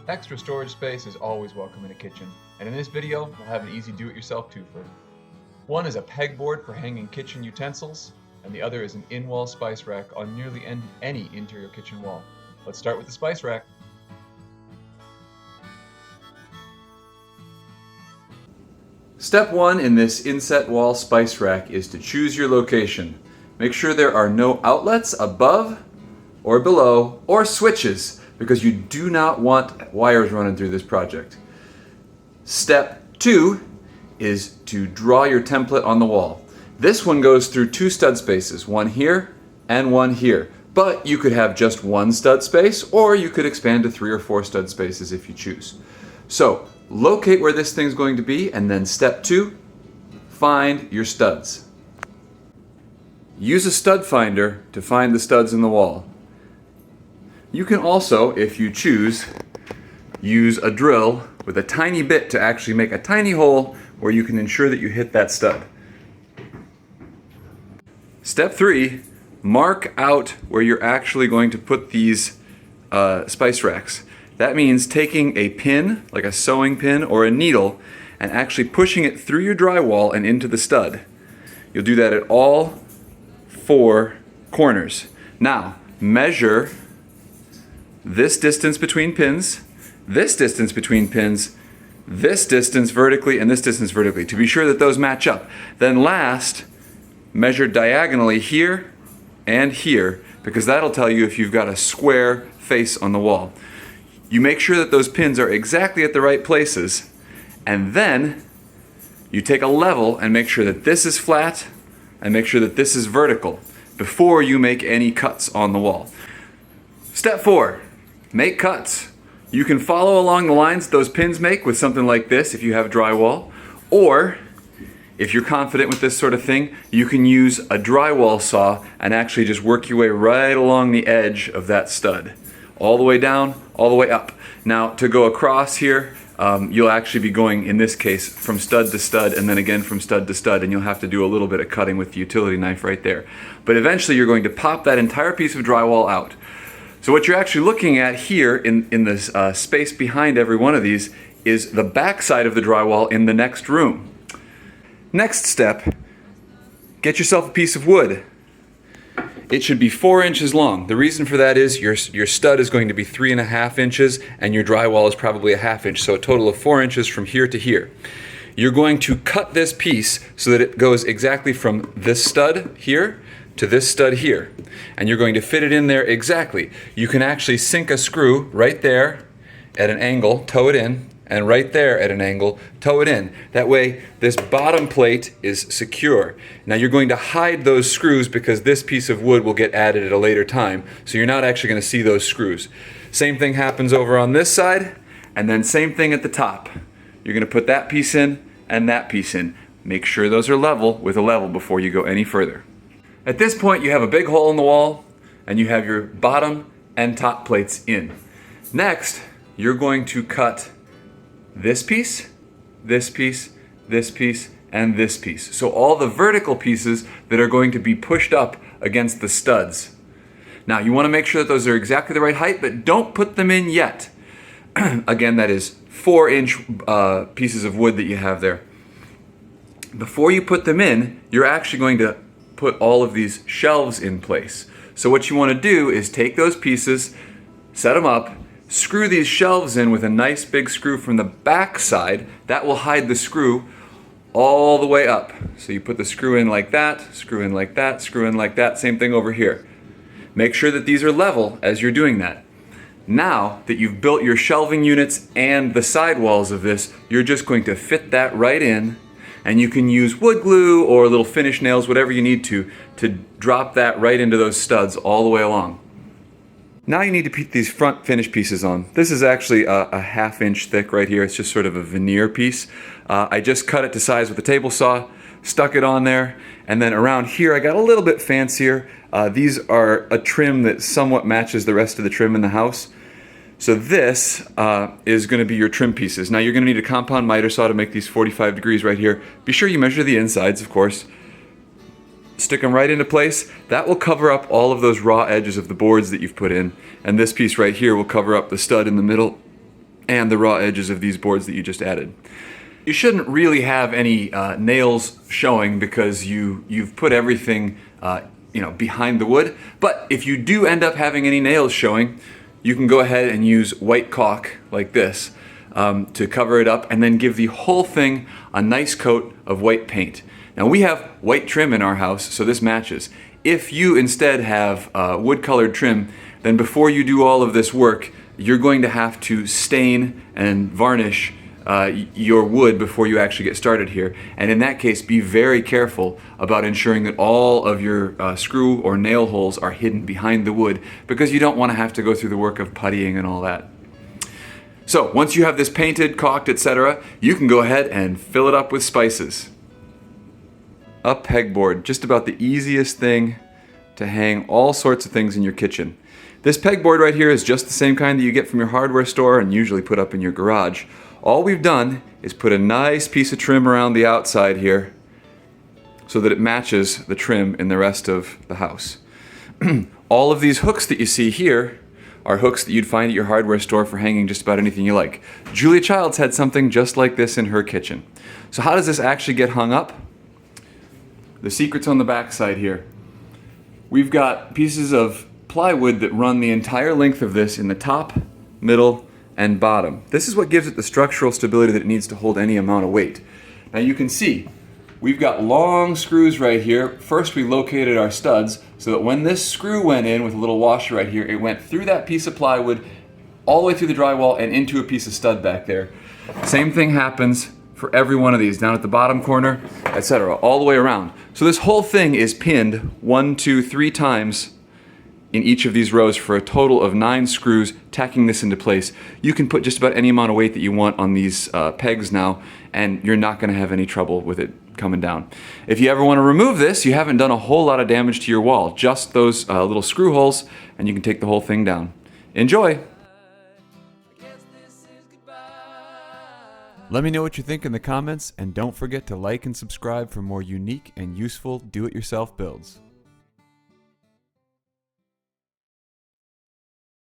Extra storage space is always welcome in a kitchen, and in this video, we'll have an easy do-it-yourself two-fer. One is a pegboard for hanging kitchen utensils, and the other is an in-wall spice rack on nearly any interior kitchen wall. Let's start with the spice rack. Step 1 in this inset wall spice rack is to choose your location. Make sure there are no outlets above or below or switches, because you do not want wires running through this project. Step 2 is to draw your template on the wall. This one goes through two stud spaces, one here and one here. But you could have just one stud space, or you could expand to 3 or 4 stud spaces if you choose. So locate where this thing's going to be, and then step 2, find your studs. Use a stud finder to find the studs in the wall. You can also, if you choose, use a drill with a tiny bit to actually make a tiny hole where you can ensure that you hit that stud. Step 3, mark out where you're actually going to put these spice racks. That means taking a pin, like a sewing pin or a needle, and actually pushing it through your drywall and into the stud. You'll do that at all 4 corners. Now, measure this distance between pins, this distance between pins, this distance vertically, and this distance vertically, to be sure that those match up. Then last, measure diagonally here and here, because that'll tell you if you've got a square face on the wall. You make sure that those pins are exactly at the right places, and then you take a level and make sure that this is flat and make sure that this is vertical before you make any cuts on the wall. Step 4, make cuts. You can follow along the lines those pins make with something like this if you have drywall, or if you're confident with this sort of thing, you can use a drywall saw and actually just work your way right along the edge of that stud. All the way down, all the way up. Now, to go across here, you'll actually be going, in this case, from stud to stud, and then again from stud to stud, and you'll have to do a little bit of cutting with the utility knife right there. But eventually you're going to pop that entire piece of drywall out. So what you're actually looking at here in this space behind every one of these is the back side of the drywall in the next room. Next step, get yourself a piece of wood. It should be 4 inches long. The reason for that is your stud is going to be 3.5 inches and your drywall is probably 1/2 inch, so a total of 4 inches from here to here. You're going to cut this piece so that it goes exactly from this stud here to this stud here. And you're going to fit it in there exactly. You can actually sink a screw right there at an angle, toe it in, and right there at an angle, toe it in. That way, this bottom plate is secure. Now you're going to hide those screws because this piece of wood will get added at a later time, so you're not actually going to see those screws. Same thing happens over on this side, and then same thing at the top. You're going to put that piece in and that piece in. Make sure those are level with a level before you go any further. At this point, you have a big hole in the wall, and you have your bottom and top plates in. Next, you're going to cut this piece, this piece, this piece, and this piece. So all the vertical pieces that are going to be pushed up against the studs. Now you want to make sure that those are exactly the right height, but don't put them in yet. Again, that is 4-inch pieces of wood that you have there. Before you put them in, you're actually going to put all of these shelves in place. So what you want to do is take those pieces, set them up, screw these shelves in with a nice big screw from the back side. That will hide the screw all the way up. So you put the screw in like that, screw in like that, screw in like that, same thing over here. Make sure that these are level as you're doing that. Now that you've built your shelving units and the side walls of this, you're just going to fit that right in, and you can use wood glue or little finish nails, whatever you need to drop that right into those studs all the way along. Now you need to put these front finish pieces on. This is actually a 1/2 inch thick right here. It's just sort of a veneer piece. I just cut it to size with a table saw, stuck it on there, and then around here I got a little bit fancier. These are a trim that somewhat matches the rest of the trim in the house. So this is going to be your trim pieces. Now you're going to need a compound miter saw to make these 45 degrees right here. Be sure you measure the insides, of course. Stick them right into place. That will cover up all of those raw edges of the boards that you've put in. And this piece right here will cover up the stud in the middle and the raw edges of these boards that you just added. You shouldn't really have any nails showing because you've put everything behind the wood. But if you do end up having any nails showing, you can go ahead and use white caulk like this to cover it up and then give the whole thing a nice coat of white paint. Now we have white trim in our house, so this matches. If you instead have wood colored trim, then before you do all of this work, you're going to have to stain and varnish your wood before you actually get started here. And in that case, be very careful about ensuring that all of your screw or nail holes are hidden behind the wood, because you don't want to have to go through the work of puttying and all that. So once you have this painted, caulked, etc., you can go ahead and fill it up with spices. A pegboard, just about the easiest thing to hang all sorts of things in your kitchen. This pegboard right here is just the same kind that you get from your hardware store and usually put up in your garage. All we've done is put a nice piece of trim around the outside here so that it matches the trim in the rest of the house. All of these hooks that you see here are hooks that you'd find at your hardware store for hanging just about anything you like. Julia Childs had something just like this in her kitchen. So how does this actually get hung up? The secret's on the back side here. We've got pieces of plywood that run the entire length of this in the top, middle, and bottom. This is what gives it the structural stability that it needs to hold any amount of weight. Now you can see we've got long screws right here. First we located our studs so that when this screw went in with a little washer right here, it went through that piece of plywood all the way through the drywall and into a piece of stud back there. Same thing happens for every one of these, down at the bottom corner, etc., all the way around. So this whole thing is pinned 1, 2, 3 times in each of these rows for a total of 9 screws, tacking this into place. You can put just about any amount of weight that you want on these pegs now, and you're not going to have any trouble with it coming down. If you ever want to remove this, you haven't done a whole lot of damage to your wall. Just those little screw holes, and you can take the whole thing down. Enjoy! Let me know what you think in the comments, and don't forget to like and subscribe for more unique and useful do-it-yourself builds.